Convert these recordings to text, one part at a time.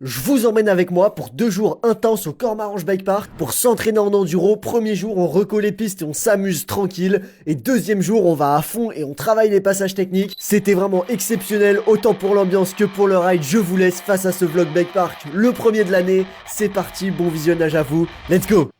Je vous emmène avec moi pour 2 jours intenses au Cormarange Bike Park pour s'entraîner en enduro. Premier jour, on recolle les pistes et on s'amuse tranquille. Et deuxième jour, on va à fond et on travaille les passages techniques. C'était vraiment exceptionnel, autant pour l'ambiance que pour le ride. Je vous laisse face à ce vlog Bike Park, le premier de l'année. C'est parti, bon visionnage à vous. Let's go!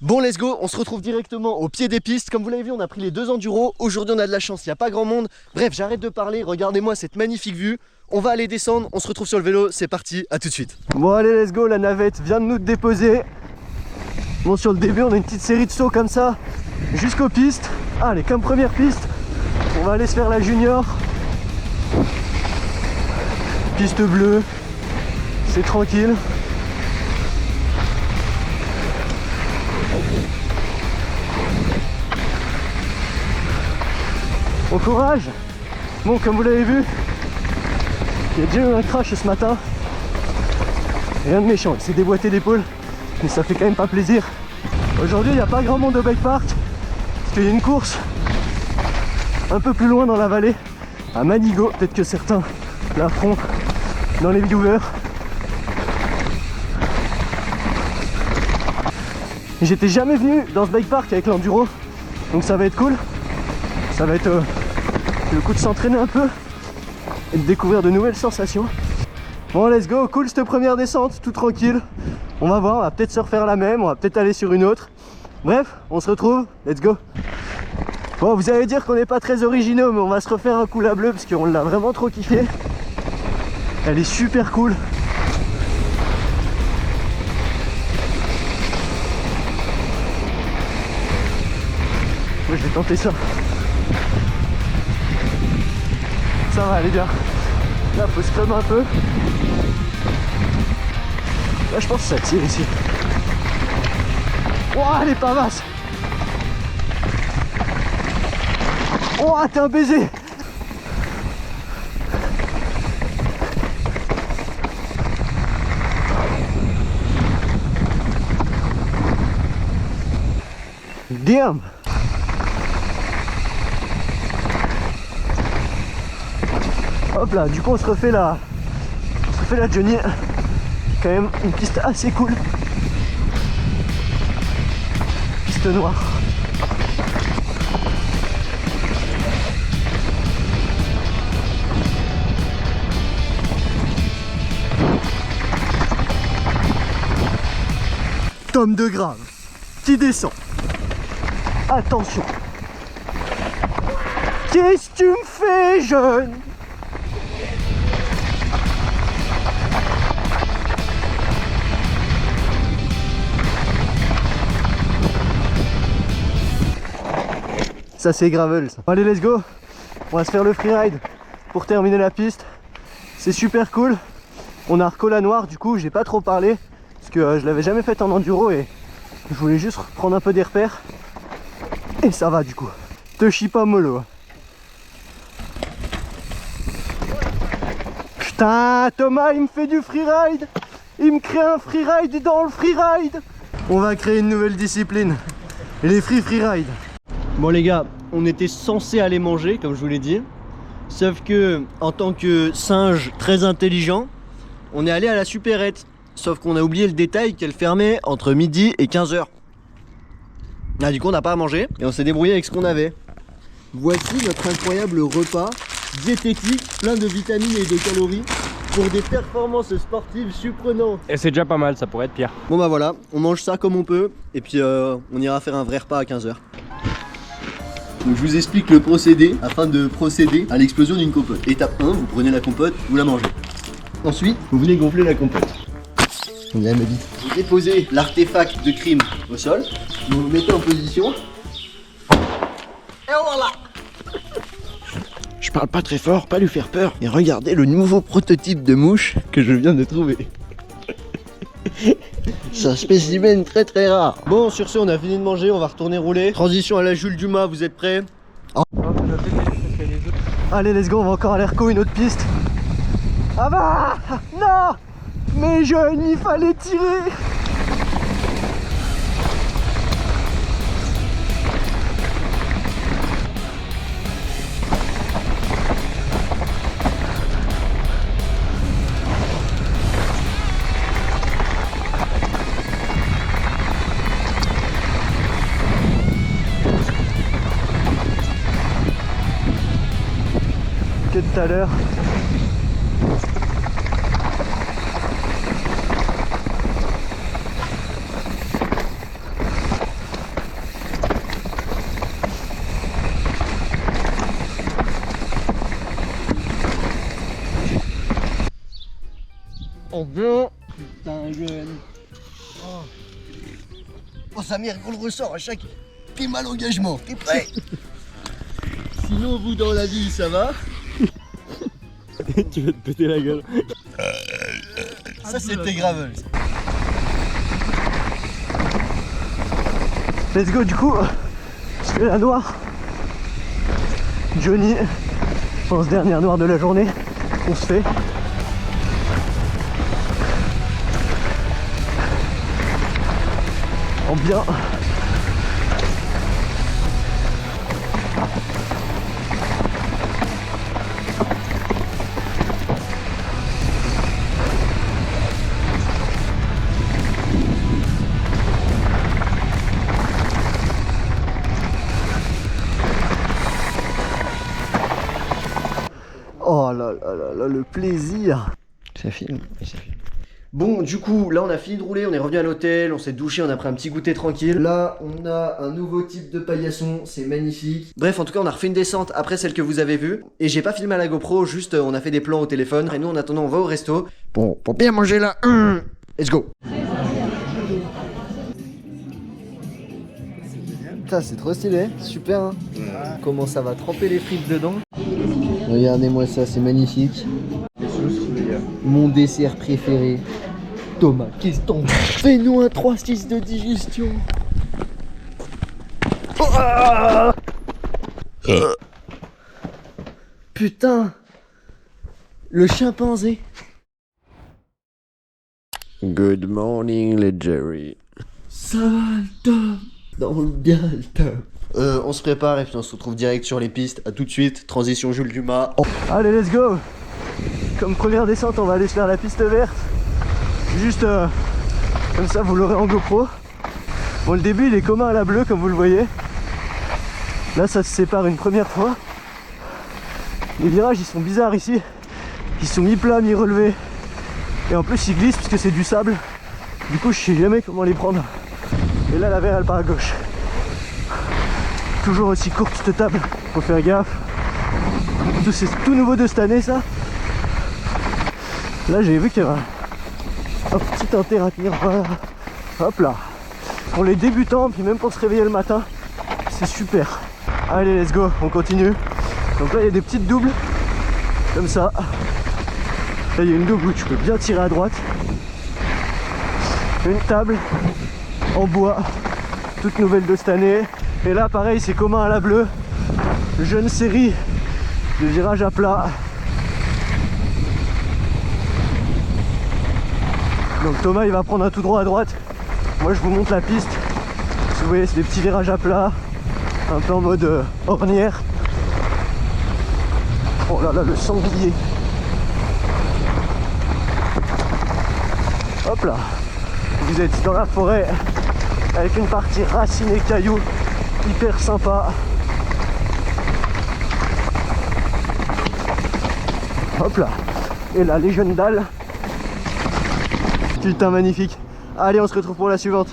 Bon, let's go, on se retrouve directement au pied des pistes. Comme vous l'avez vu, on a pris les 2 enduros. Aujourd'hui, on a de la chance, il n'y a pas grand monde. Bref, j'arrête de parler, regardez-moi cette magnifique vue. On va aller descendre, on se retrouve sur le vélo, c'est parti, à tout de suite. Bon, allez, let's go, la navette vient de nous déposer. Bon, sur le début, on a une petite série de sauts comme ça, jusqu'aux pistes. Allez, comme première piste, on va aller se faire la junior. Piste bleue, c'est tranquille. Bon courage. Bon, comme vous l'avez vu, il y a déjà eu un crash ce matin. Rien de méchant, il s'est déboîté l'épaule, mais ça fait quand même pas plaisir. Aujourd'hui il n'y a pas grand monde au bike park, parce qu'il y a une course un peu plus loin dans la vallée, à Manigo. Peut-être que certains la feront dans les viewers. J'étais jamais venu dans ce bike park avec l'enduro, donc ça va être cool. Ça va être le coup de s'entraîner un peu et de découvrir de nouvelles sensations. Bon, let's go, cool cette première descente, tout tranquille. On va voir, on va peut-être se refaire la même, on va peut-être aller sur une autre. Bref, on se retrouve, let's go. Bon, vous allez dire qu'on n'est pas très originaux, mais on va se refaire un coup la bleue parce qu'on l'a vraiment trop kiffé. Elle est super cool. Moi, je vais tenter ça. Ça va les gars. Là faut scrum un peu. Là je pense que ça tire ici. Ouah, elle est pas basse. Ouah, t'es un baiser. Damn. Hop là, du coup on se refait la Johnny. Quand même une piste assez cool. Piste noire. Tome de grave qui descend. Attention. Qu'est-ce que tu me fais, jeune? Ça c'est gravel ça. Allez, let's go. On va se faire le freeride pour terminer la piste. C'est super cool. On a reco la noire, du coup j'ai pas trop parlé parce que je l'avais jamais fait en enduro et je voulais juste prendre un peu des repères. Et ça va du coup. Te chie pas mollo. Putain, Thomas il me fait du freeride. Il me crée un freeride dans le freeride. On va créer une nouvelle discipline. Les freeride. Bon les gars, on était censé aller manger comme je vous l'ai dit. Sauf que en tant que singe très intelligent, on est allé à la supérette. Sauf qu'on a oublié le détail qu'elle fermait entre midi et 15h. Ah, du coup on n'a pas à manger et on s'est débrouillé avec ce qu'on avait. Voici notre incroyable repas diététique, plein de vitamines et de calories pour des performances sportives surprenantes. Et c'est déjà pas mal, ça pourrait être pire. Bon bah voilà, on mange ça comme on peut et puis on ira faire un vrai repas à 15h. Donc je vous explique le procédé afin de procéder à l'explosion d'une compote. Étape 1, vous prenez la compote, vous la mangez. Ensuite, vous venez gonfler la compote. Vous déposez l'artefact de crime au sol, vous vous mettez en position. Et voilà. Je parle pas très fort, pas lui faire peur. Et regardez le nouveau prototype de mouche que je viens de trouver. C'est un spécimen très très rare. Bon, sur ce, on a fini de manger, on va retourner rouler. Transition à la Jules Dumas, vous êtes prêts? Allez, let's go, on va encore aller reco une autre piste. Ah bah non. Mais jeune, il fallait tirer. tout à l'heure. Oh bien. Putain jeune. Oh Samir, qu'on le ressort à chaque mal engagement. T'es prêt? Sinon vous dans la vie ça va? Tu vas te péter la gueule. Ça c'était gravel. Let's go du coup. Je fais la noire. Johnny. Je pense dernière noire de la journée. On se fait. En bien. Oh là là là là, le plaisir. Ça filme, ça filme. Bon, du coup, là on a fini de rouler, on est revenu à l'hôtel, on s'est douché, on a pris un petit goûter tranquille. Là, on a un nouveau type de paillasson, c'est magnifique. Bref, en tout cas, on a refait une descente après celle que vous avez vue. Et j'ai pas filmé à la GoPro, juste on a fait des plans au téléphone. Et nous, en attendant, on va au resto. Bon, pour bien manger là, let's go. Putain, c'est trop stylé, super hein. Comment ça va tremper les frites dedans. Regardez-moi ça, c'est magnifique. Mon dessert préféré. Thomas, qu'est-ce que t'en fais? Fais-nous un 3-6 de digestion. Oh ah putain. Le chimpanzé. Good morning, les Jerry. Ça va le top. Dans le bien le top. On se prépare et puis on se retrouve direct sur les pistes. A tout de suite, transition Jules Dumas. Oh. Allez, let's go. Comme première descente, on va aller se faire la piste verte. Juste comme ça, vous l'aurez en GoPro. Bon, le début il est commun à la bleue, comme vous le voyez. Là, ça se sépare une première fois. Les virages, ils sont bizarres ici. Ils sont mi-plats, mi-relevés. Et en plus, ils glissent parce que c'est du sable. Du coup, je sais jamais comment les prendre. Et là, la verre, elle part à gauche. Toujours aussi courte cette table, faut faire gaffe. C'est tout nouveau de cette année ça. Là j'ai vu qu'il y avait un petit intérêt à tenir. Voilà. Hop là. Pour les débutants, puis même pour se réveiller le matin, c'est super. Allez let's go, on continue. Donc là il y a des petites doubles, comme ça. Là il y a une double où tu peux bien tirer à droite. Une table en bois, toute nouvelle de cette année. Et là pareil, c'est commun à la bleue, jeune série de virage à plat. Donc Thomas il va prendre un tout droit à droite, moi je vous montre la piste. Vous voyez, c'est des petits virages à plat, un peu en mode ornière. Oh là là, le sanglier. Hop là, vous êtes dans la forêt avec une partie racine et cailloux hyper sympa. Hop là. Et là les jeunes dalles. Putain magnifique. Allez, on se retrouve pour la suivante.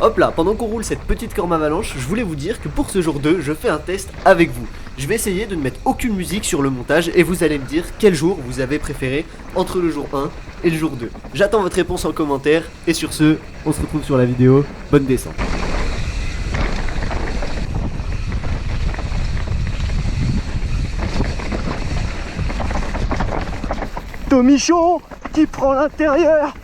Hop là, pendant qu'on roule cette petite corne avalanche, je voulais vous dire que pour ce jour 2, je fais un test avec vous. Je vais essayer de ne mettre aucune musique sur le montage et vous allez me dire quel jour vous avez préféré entre le jour 1 et le jour 2. J'attends votre réponse en commentaire et sur ce, on se retrouve sur la vidéo. Bonne descente. Tomichon qui prend l'intérieur.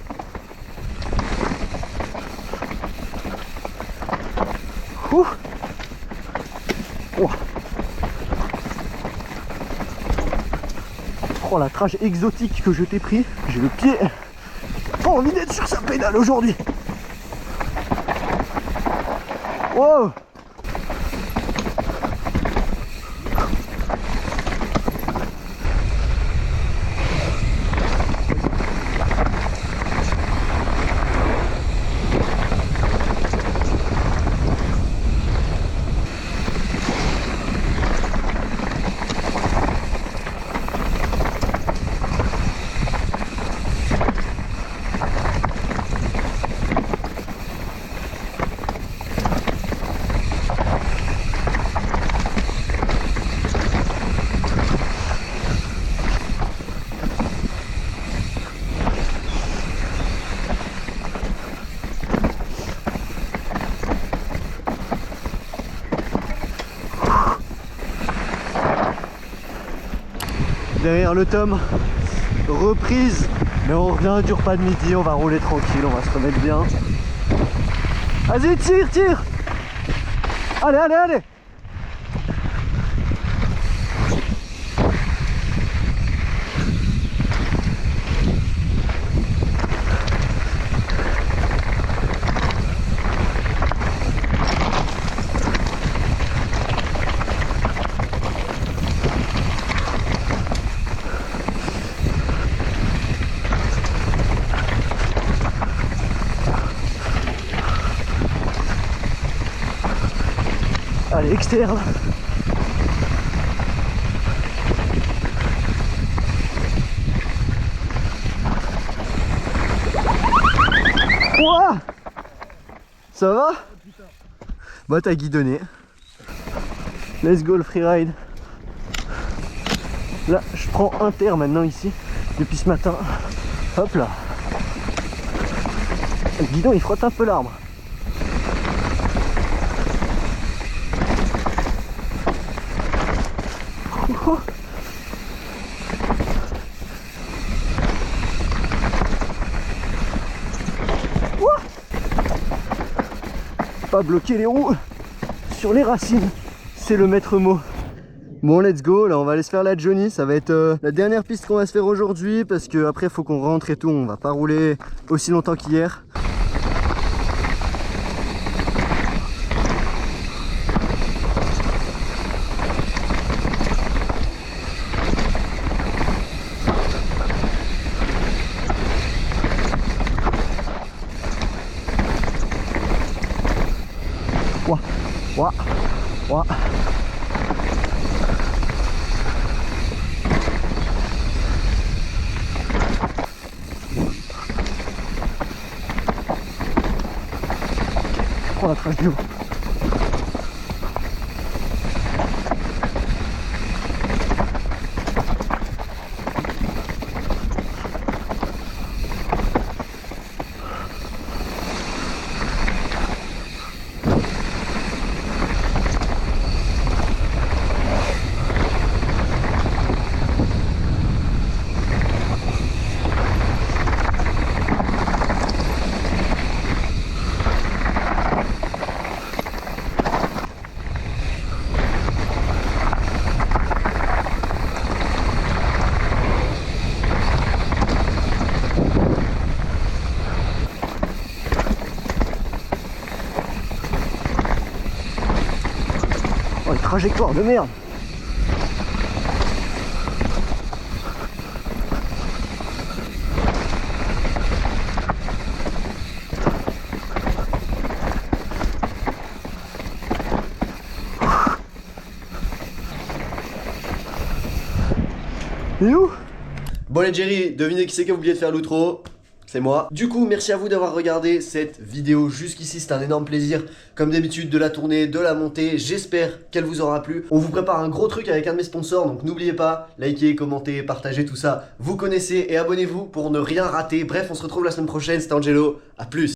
Oh, la trage exotique que je t'ai pris. J'ai le pied pas envie d'être sur sa pédale aujourd'hui. Wow. derrière le tome. Reprise. Mais on revient du repas de midi, on va rouler tranquille, on va se remettre bien. Vas-y, tire, tire. Allez, allez, allez. Allez, externe. Ouah, ça va? Bah t'as guidonné. Let's go le freeride. Là je prends un terre maintenant ici depuis ce matin. Hop là. Le guidon il frotte un peu l'arbre. Pas bloquer les roues sur les racines, c'est le maître mot. Bon, let's go, là on va aller se faire la Johnny, ça va être la dernière piste qu'on va se faire aujourd'hui parce que après faut qu'on rentre et tout, on va pas rouler aussi longtemps qu'hier. Ouah, ouah, ouah. Prends la trace du haut. Oh, une trajectoire de merde. Et où? Bon les Jerry, devinez qui c'est qui a oublié de faire l'outro? C'est moi. Du coup, merci à vous d'avoir regardé cette vidéo jusqu'ici. C'était un énorme plaisir, comme d'habitude, de la tourner, de la monter. J'espère qu'elle vous aura plu. On vous prépare un gros truc avec un de mes sponsors, donc n'oubliez pas, likez, commentez, partagez tout ça. Vous connaissez et abonnez-vous pour ne rien rater. Bref, on se retrouve la semaine prochaine. C'était Angelo. À plus.